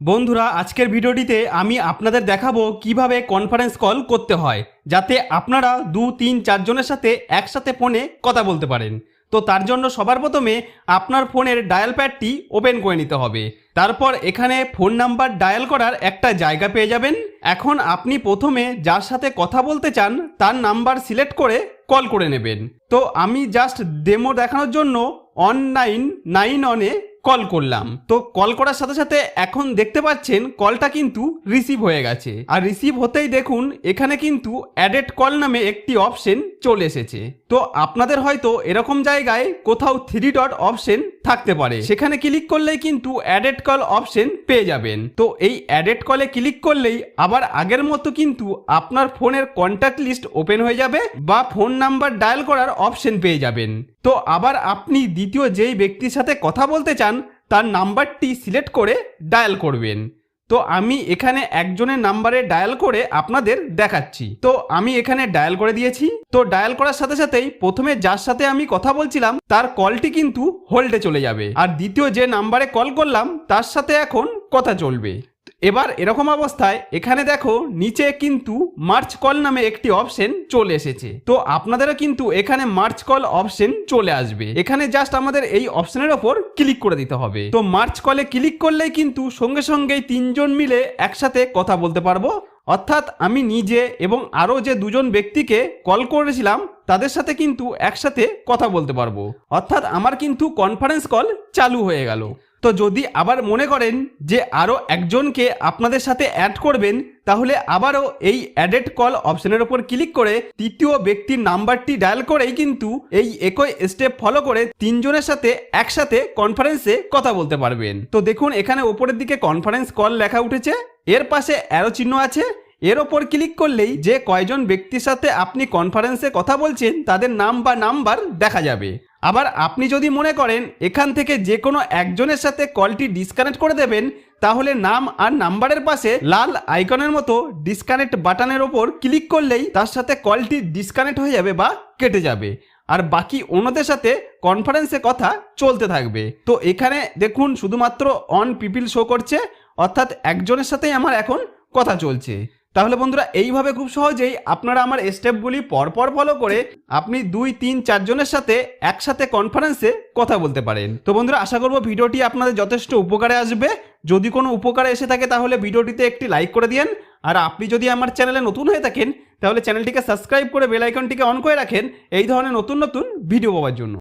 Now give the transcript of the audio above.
বন্ধুরা, আজকের ভিডিওটিতে আমি আপনাদের দেখাবো কিভাবে কনফারেন্স কল করতে হয় যাতে আপনারা 2-3-4 জনের সাথে একসাথে ফোনে কথা বলতে পারেন। তো তার জন্য সবার প্রথমে আপনার ফোনের ডায়াল প্যাডটি ওপেন করে নিতে হবে। তারপর এখানে ফোন নাম্বার ডায়াল করার একটা জায়গা পেয়ে যাবেন। এখন আপনি প্রথমে যার সাথে কথা বলতে চান তার নাম্বার সিলেক্ট করে কল করে নেবেন। তো আমি জাস্ট ডেমো দেখানোর জন্য 1991 কল করলাম। তো কল করার সাথে সাথে এখন দেখতে পাচ্ছেন কলটা কিন্তু রিসিভ হয়ে গেছে। আর রিসিভ হতেই দেখুন এখানে কিন্তু অ্যাডেড কল নামে একটি অপশন চলে এসেছে। তো আপনাদের হয়তো এরকম জায়গায় কোথাও 3 ডট অপশন থাকতে পারে, সেখানে ক্লিক করলেই কিন্তু অ্যাডেড কল অপশন পেয়ে যাবেন। তো এই অ্যাডেড কলে ক্লিক করলেই আবার আগের মতো কিন্তু আপনার ফোনের কন্ট্যাক্ট লিস্ট ওপেন হয়ে যাবে বা ফোন নাম্বার ডায়াল করার অপশন পেয়ে যাবেন। তো আবার আপনি দ্বিতীয় যেই ব্যক্তির সাথে কথা বলতে চান তার নাম্বারটি সিলেক্ট করে ডায়াল করবেন। তো আমি এখানে একজনের নাম্বারে ডায়াল করে আপনাদের দেখাচ্ছি। তো আমি এখানে ডায়াল করে দিয়েছি। তো ডায়াল করার সাথে সাথেই প্রথমে যার সাথে আমি কথা বলছিলাম তার কলটি কিন্তু হোল্ডে চলে যাবে, আর দ্বিতীয় যে নাম্বারে কল করলাম তার সাথে এখন কথা চলবে। এবার এরকম অবস্থায় এখানে দেখো নিচে কিন্তু মার্চ কল নামে একটি অপশন চলে এসেছে। তো আপনাদেরও কিন্তু এখানে মার্চ কল অপশন চলে আসবে। এখানে জাস্ট আমাদের এই অপশনের ওপর ক্লিক করে দিতে হবে। তো মার্চ কলে ক্লিক করলেই কিন্তু সঙ্গে সঙ্গেই 3 জন মিলে একসাথে কথা বলতে পারবো। অর্থাৎ আমি নিজে এবং আরও যে 2 জন ব্যক্তিকে কল করেছিলাম তাদের সাথে কিন্তু একসাথে কথা বলতে পারবো। অর্থাৎ আমার কিন্তু কনফারেন্স কল চালু হয়ে গেল। তো যদি আবার মনে করেন যে আরও একজনকে আপনাদের সাথে অ্যাড করবেন, তাহলে আবারও এই অ্যাডেড কল অপশনের উপর ক্লিক করে তৃতীয় ব্যক্তির নাম্বারটি ডায়াল করেই কিন্তু এই একই স্টেপ ফলো করে 3 জনের সাথে একসাথে কনফারেন্সে কথা বলতে পারবেন। তো দেখুন এখানে উপরের দিকে কনফারেন্স কল লেখা উঠেছে, এর পাশে অ্যারো চিহ্ন আছে, এর ওপর ক্লিক করলেই যে কয়জন ব্যক্তির সাথে আপনি কনফারেন্সে কথা বলছেন তাদের নাম বা নাম্বার দেখা যাবে। আবার আপনি যদি মনে করেন এখান থেকে যে কোনো একজনের সাথে কলটি ডিসকানেক্ট করে দেবেন, তাহলে নাম আর নাম্বারের পাশে লাল আইকনের মতো ডিসকানেক্ট বাটনের ওপর ক্লিক করলেই তার সাথে কলটি ডিসকানেক্ট হয়ে যাবে বা কেটে যাবে, আর বাকি অন্যদের সাথে কনফারেন্সে কথা চলতে থাকবে। তো এখানে দেখুন শুধুমাত্র অন পিপল শো করছে, অর্থাৎ একজনের সাথেই আমার এখন কথা চলছে। তাহলে বন্ধুরা এইভাবে খুব সহজেই আপনারা আমার স্টেপগুলি পরপর ফলো করে আপনি 2-3-4 জনের সাথে একসাথে কনফারেন্সে কথা বলতে পারেন। তো বন্ধুরা আশা করব ভিডিওটি আপনাদের যথেষ্ট উপকারে আসবে। যদি কোনো উপকারে এসে থাকে তাহলে ভিডিওটিতে একটি লাইক করে দিন। আর আপনি যদি আমার চ্যানেলে নতুন হয়ে থাকেন তাহলে চ্যানেলটিকে সাবস্ক্রাইব করে বেল আইকনটিকে অন করে রাখেন এই ধরনের নতুন নতুন ভিডিও পাওয়ার জন্য।